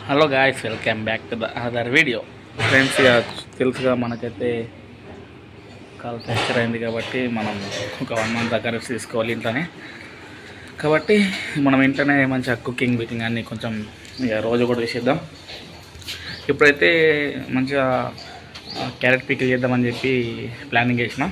Hello guys, welcome back to the other video. Friends, ఇక తెలుసుగా మనకైతే కాల్ ఫ్రాక్చర్ అయింది కాబట్టి మనం ఒక 1 month దగ్గర రెస్ట్ తీసుకోవాలి ఇంట్లోనే. కాబట్టి మనం ఇంట్లోనే మంచిగా కుకింగ్ బికింగ్ అన్నీ కొంచెం ఇక రోజు కూడా చేసేద్దాం. ఇప్పుడైతే మంచిగా క్యారెట్ పికిల్ చేద్దామని చెప్పి ప్లానింగ్ చేసిన.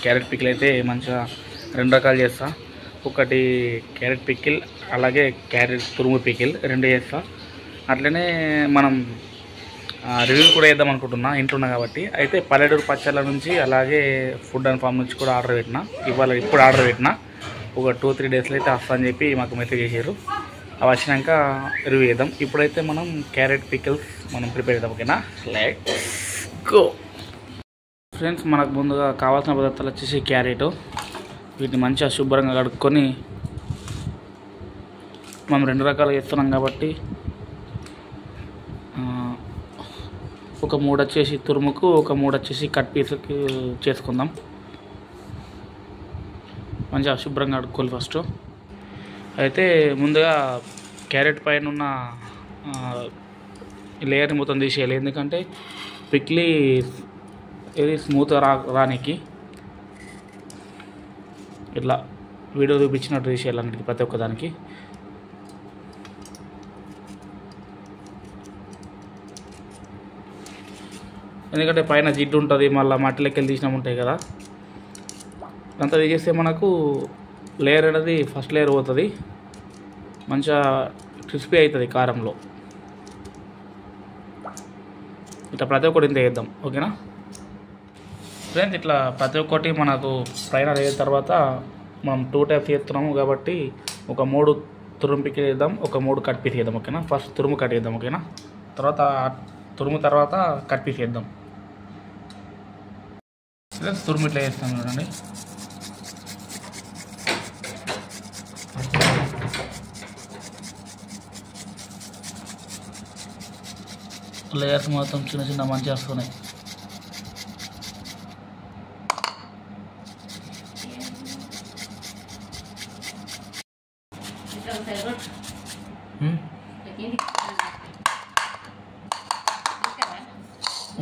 క్యారెట్ పికిల్ అయితే మంచిగా 2 రకాలు చేస్తా. ఒకటి క్యారెట్ పికిల్, అలాగే క్యారెట్ తురుము పికిల్ 2 చేస్తా. అట్లనే మనం రివ్యూ కూడా వేద్దాం అనుకుంటున్నా ఇంట్లో ఉన్నా కాబట్టి. అయితే పల్లెటూరు పచ్చళ్ళ నుంచి అలాగే ఫుడ్ అండ్ ఫామ్ నుంచి కూడా ఆర్డర్ పెట్టిన. ఇప్పుడు ఆర్డర్ పెట్టిన ఒక 2-3 డేస్లో అయితే వస్తుందని చెప్పి మాకు మెసేజ్ చేశారు. అవి వచ్చినాక రివ్యూ చేద్దాం. ఇప్పుడైతే మనం క్యారెట్ పికిల్స్ మనం ప్రిపేర్ చేద్దాం. ఓకేనా, లెట్స్ గో. ఫ్రెండ్స్, మనకు ముందుగా కావాల్సిన పదార్థాలు వచ్చేసి క్యారెట్. వీటిని మంచిగా శుభ్రంగా కడుక్కొని మనం 2 రకాలు చేస్తున్నాం కాబట్టి ఒక 3 వచ్చేసి తురుముకు, ఒక 3 వచ్చేసి కట్ పీస్కి చేసుకుందాం. మంచిగా శుభ్రంగా కడుక్కోవాలి ఫస్ట్. అయితే ముందుగా క్యారెట్ పైన ఉన్న లేయర్ని మొత్తం తీసేయాలి. ఎందుకంటే పిక్లీ ఇది స్మూత్గా రానికి ఇట్లా వీడియో చూపించినట్టు తీసేయాలి అన్నిటికీ, ప్రతి ఒక్కదానికి. ఎందుకంటే పైన జిడ్డు ఉంటుంది, మళ్ళీ మట్టిలోకి వెళ్ళి తీసినా ఉంటాయి కదా. అంతా తీసేస్తే మనకు లేయర్ అనేది ఫస్ట్ లేయర్ పోతుంది, మంచిగా క్రిస్పీ అవుతుంది కారంలో. ఇట్లా ప్రతి ఒక్కటి ఇంత వేద్దాం. ఓకేనా ఫ్రెండ్స్, ఇట్లా ప్రతి ఒక్కటి మనకు పైన వేసిన తర్వాత మనం 2 టైప్స్ చేస్తున్నాము కాబట్టి ఒక 3 తురుము పికిల్ వేద్దాం, ఒక 3 కట్ పీస్ వేద్దాం. ఓకేనా, ఫస్ట్ తురుము కట్ వేద్దాం. ఓకేనా, తర్వాత తురుము తర్వాత కట్ పీస్ వేద్దాం. తురుము ఇట్లా వేస్తాం చూడండి. లేయర్స్ మొత్తం చిన్న చిన్న మంచిగా వస్తున్నాయి.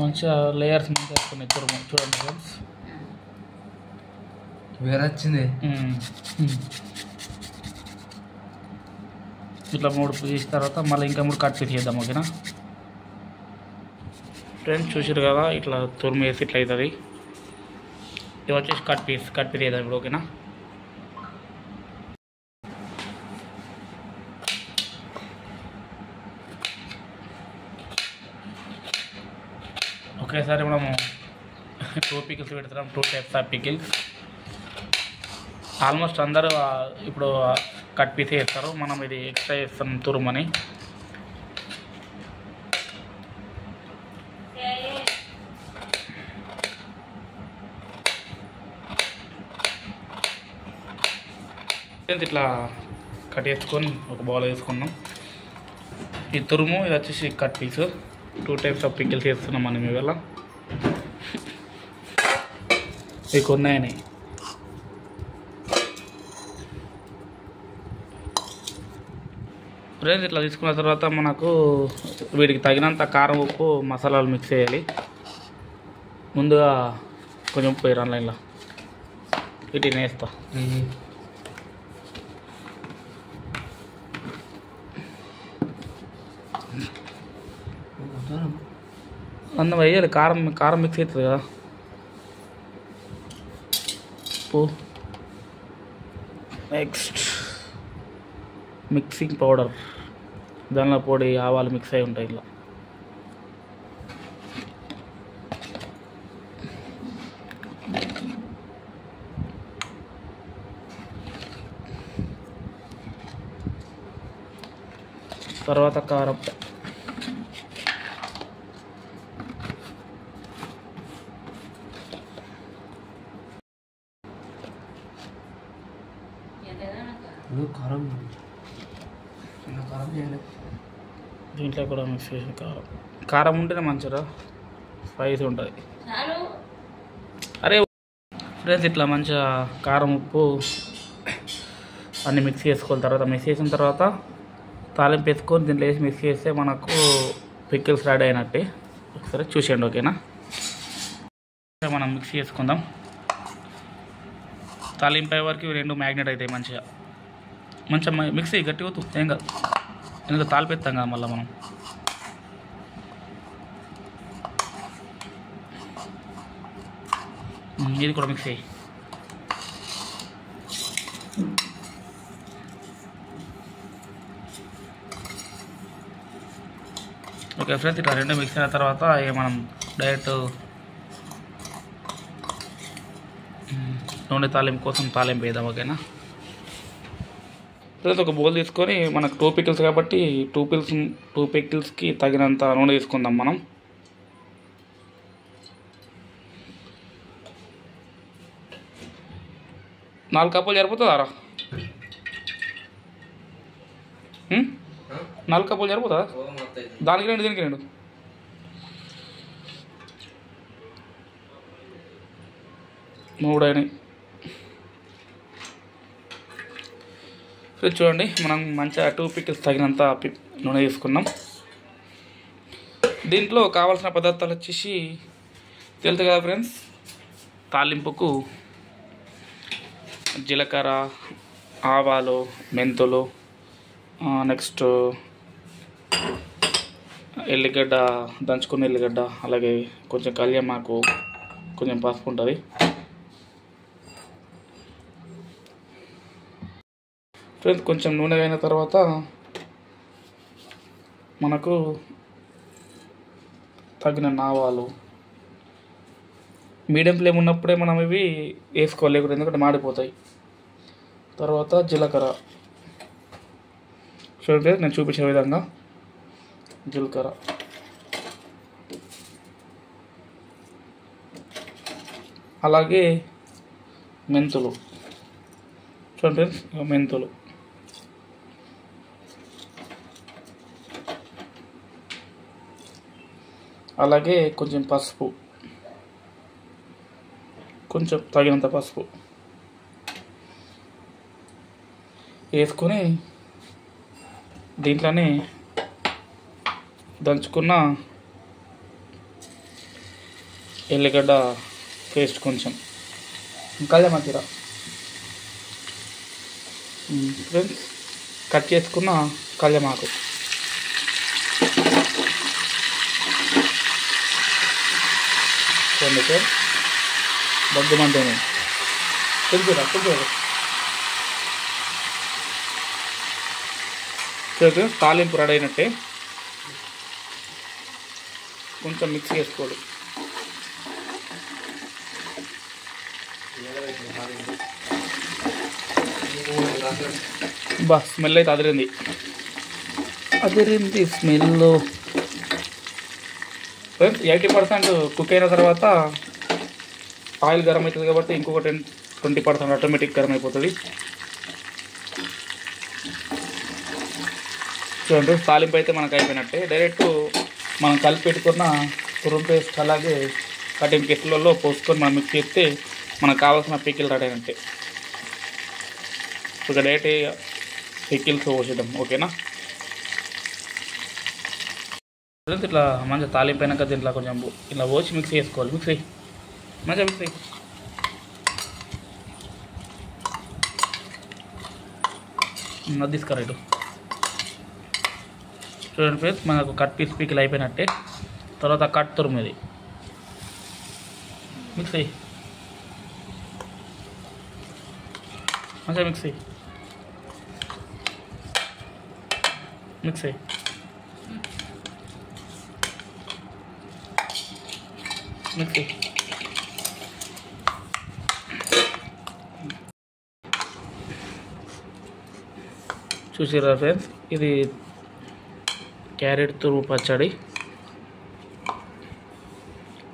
మంచిగా లేయర్స్ మంచిగా వస్తున్నాయి తురుము చూడండి ఫ్రెండ్స్. వేరే వచ్చింది. ఇట్లా 3 తీసిన తర్వాత మళ్ళీ ఇంకా 3 కట్ పీస్ చేద్దాం. ఓకేనా ఫ్రెండ్స్, చూసారు కదా ఇట్లా తురుము వేసి ఇట్లా అవుతుంది. ఇది వచ్చేసి కట్ పీస్ చేద్దాం ఇప్పుడు. ఓకేనా, ఒకేసారి మనము 2 పికిల్స్ పెడతాం, 2 టైప్స్ ఆఫ్ పికిల్స్. ఆల్మోస్ట్ అందరూ ఇప్పుడు కట్ పీస్ వేస్తారు, మనం ఇది ఎక్స్ట్రా చేస్తాం తురుమని. ఇట్లా కట్ చేసుకొని ఒక బౌల్ వేసుకున్నాం. ఈ తురుము, ఇది వచ్చేసి cut piece. 2 types of pickles వేస్తున్నాం మనం ఇవాళ. ఇవి కొన్నాయని ఫ్రెండ్స్, ఇట్లా తీసుకున్న తర్వాత మనకు వీటికి తగినంత కారం, ఉప్పు, మసాలాలు మిక్స్ చేయాలి. ముందుగా కొంచెం ఉప్పు వేయాలి ఆన్లైన్లో. వీటిని వేస్తా. అందులో వేయాలి, కారం మిక్స్ అవుతుంది కదా. ఉప్పు, నెక్స్ట్ మిక్సింగ్ పౌడర్, దానిలో పొడి, ఆవాలు మిక్స్ అయి ఉంటాయి ఇలా. తర్వాత కారం, దీంట్లో కూడా మిక్స్ చేసిన కారం ఉంటేనే మంచిగా స్పైసీ ఉంటుంది. అరే ఫ్రెండ్స్, ఇట్లా మంచిగా కారం, ఉప్పు అన్నీ మిక్స్ చేసుకోవాలి. తర్వాత మిక్స్ చేసిన తర్వాత తాలింపు వేసుకొని దీంట్లో వేసి మిక్స్ చేస్తే మనకు పికిల్స్ రెడీ అయినట్టే. ఒకసారి చూసేయండి, ఓకేనా? మనం మిక్స్ చేసుకుందాం. తాలింపు అయ్యే వరకు రెండు మ్యాగ్నెట్ అవుతాయి మంచిగా. మిక్సీ గట్టిగా ఏం కాదు, ఎందుకంటే తాలిపెత్తాం కదా మళ్ళీ మనం. ఇది కూడా మిక్స్ అయ్యి ఓకే ఫ్రెండ్స్. ఇట్లా రెండు మిక్స్ అయిన తర్వాత మనం డైరెక్ట్ నూనె తాలింపు కోసం తాలింపు వేద్దాం, ఓకేనా ఫ్రెండ్స్? ఒక బౌల్ తీసుకొని మనకు 2 పికిల్స్ కాబట్టి 2 పికిల్స్కి తగినంత నూనె తీసుకుందాం మనం. నాలుగు కప్పులు సరిపోతుందా? 4 కప్పులు సరిపోతుందా? దానికి 2 దీనికి 2. మూడైనాయి. ఫ్రెండ్స్ చూడండి, మనం మంచిగా 2 పికిల్స్ తగినంత నూనె తీసుకున్నాం. దీంట్లో కావాల్సిన పదార్థాలు వచ్చేసి తెలుసు కదా ఫ్రెండ్స్. తాలింపుకు జీలకర్ర, ఆవాలు, మెంతులు, నెక్స్ట్ ఎల్లిగడ్డ, దంచుకున్న ఎల్లిగడ్డ, అలాగే కొంచెం కళ్యామాకు, కొంచెం పసుపు ఉంటుంది. ఫ్రెండ్స్ కొంచెం నూనె అయిన తర్వాత మనకు తగిన ఆవాలు, మీడియం ఫ్లేమ్ ఉన్నప్పుడే మనం ఇవి వేసుకోవాలి, ఎందుకంటే మాడిపోతాయి. తర్వాత జీలకర్ర, చూడండి నేను చూపించే విధంగా జీలకర్ర, అలాగే మెంతులు, చూడండి మెంతులు, అలాగే కొంచెం పసుపు, కొంచెం తగినంత పసుపు వేసుకొని దీంట్లోనే దంచుకున్న ఎల్లిగడ్డ పేస్ట్, కొంచెం కళ్యామాకు ఫ్రెండ్స్, కట్ చేసుకున్న కళ్యామాకు, చూడండి సార్ బగ్గుమంటేనే తెలుసురా చూడండి. తాలింపు రెడీ అయినట్టే. కొంచెం మిక్స్ చేసుకోవాలి. స్మెల్ అయితే అదిరింది స్మెల్. 80% కుక్ అయిన తర్వాత ఆయిల్ గరం అవుతుంది కాబట్టి ఇంకొక 20% ఆటోమేటిక్ గరం అయిపోతుంది. చూడండి తాలింపు అయితే మనకు అయిపోయినట్టే. డైరెక్ట్ మనం కలిపి పెట్టుకున్న తురుము పేస్ట్ అలాగే కటింగ్ కిట్లలో పోసుకొని మనం మిక్స్ చేస్తే మనకు కావాల్సిన పికిల్ రెడీ అయినట్టే. ఇక డైరెక్ట్ పికిల్స్ పోసేద్దాం, ఓకేనా? ఇట్లా మంచిగా తాలింపు అయినాక దీంట్లో కొంచెం ఇలా పోసి మిక్స్ చేసుకోవాలి. మిక్స్ అయ్యి మంచిగా మిక్స్ అయ్యి అది తీసుకురా ఇటు. చూడండి ఫ్రెండ్స్, మనకు కట్ పీస్ పికిల్ అయిపోయినట్టే. తర్వాత కట్ తురుముది మిక్స్ అయ్యి మంచిగా మిక్స్ అయ్యి మిక్స్ అయ్యి మిక్స్ అయ్యి చూసారా ఫ్రెండ్స్, ఇది క్యారెట్ తురుము పచ్చడి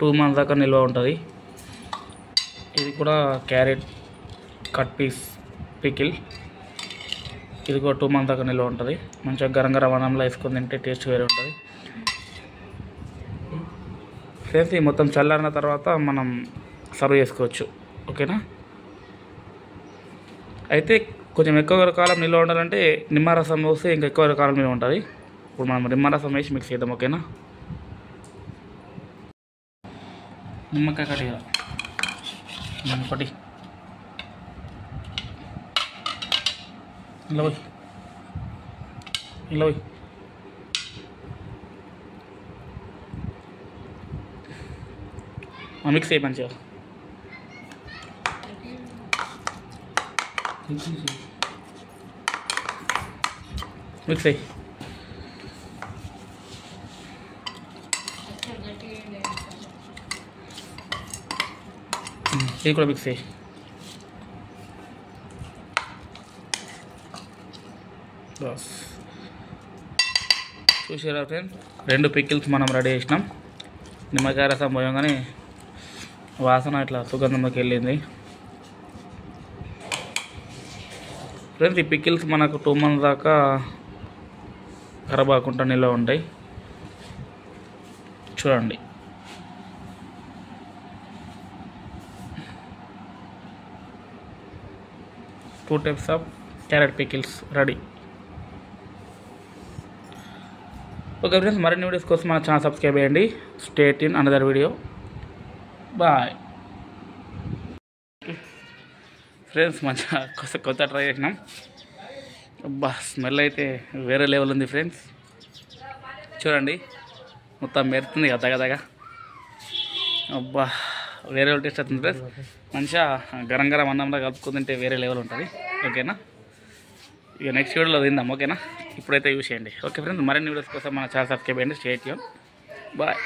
2 months దాకా నిల్వ ఉంటుంది. ఇది కూడా క్యారెట్ కట్ పీస్ పికిల్, ఇది కూడా 2 months దాకా నిల్వ ఉంటుంది. మంచిగా గరం గరం అన్నంలో వేసుకొని తింటే టేస్ట్ వేరే ఉంటుంది. ఫ్రెండ్స్ ఈ మొత్తం చల్లారిన తర్వాత మనం సర్వ్ చేసుకోవచ్చు, ఓకేనా? అయితే కొంచెం ఎక్కువ కాలం నిల్వ ఉండాలంటే నిమ్మరసం పోస్తే ఇంకా ఎక్కువ కాలం నిల్వ ఉంటుంది. ఇప్పుడు మనం నిమ్మరసం వేసి మిక్స్ చేద్దాం. ఓకేనా? నిమ్మకాయ కట్టి ఒకటి ఇలా పోయి మిక్స్ అయ్యి మంచిగా మిక్స్ అయ్యి ఇది కూడా మిక్స్ అయ్యి బస్. చూసారా ఫ్రెండ్, 2 పికిల్స్ మనం రెడీ చేసినాం. నిమ్మకాయ రసం పోయంగానే వాసన ఇట్లా సుగంధంలోకి వెళ్ళింది. ఫ్రెండ్స్, ఈ పికిల్స్ మనకు 2 months దాకా ఖరాబ్ అవ్వకుండా నిల్వ ఉంటాయి. చూడండి, two types of carrot pickles ready. Okay friends, మరిన్ని వీడియోస్ కోసం మన ఛానల్ సబ్స్క్రైబ్ చేయండి. Stay tune another video. Bye friends. మంచిగా కొత్త ట్రై చేసినాం. అబ్బా, స్మెల్ అయితే వేరే లెవెల్ ఉంది ఫ్రెండ్స్. చూడండి, మొత్తం మెరుతుంది కదా దగ్గర. అబ్బా, వేరే లెవెల్ టేస్ట్ అవుతుంది ఫ్రెండ్స్. మంచిగా గరం గరం అన్నంలో కలుపుకుని తింటే వేరే లెవెల్ ఉంటుంది. ఓకేనా? ఇక నెక్స్ట్ వీడియోలో తిందాం. ఓకేనా? ఇప్పుడైతే యూస్ చేయండి. ఓకే ఫ్రెండ్స్, మరిన్ని వీడియోస్ కోసం మన ఛానల్ సబ్స్క్రైబ్ చేయండి. Stay tune. బాయ్.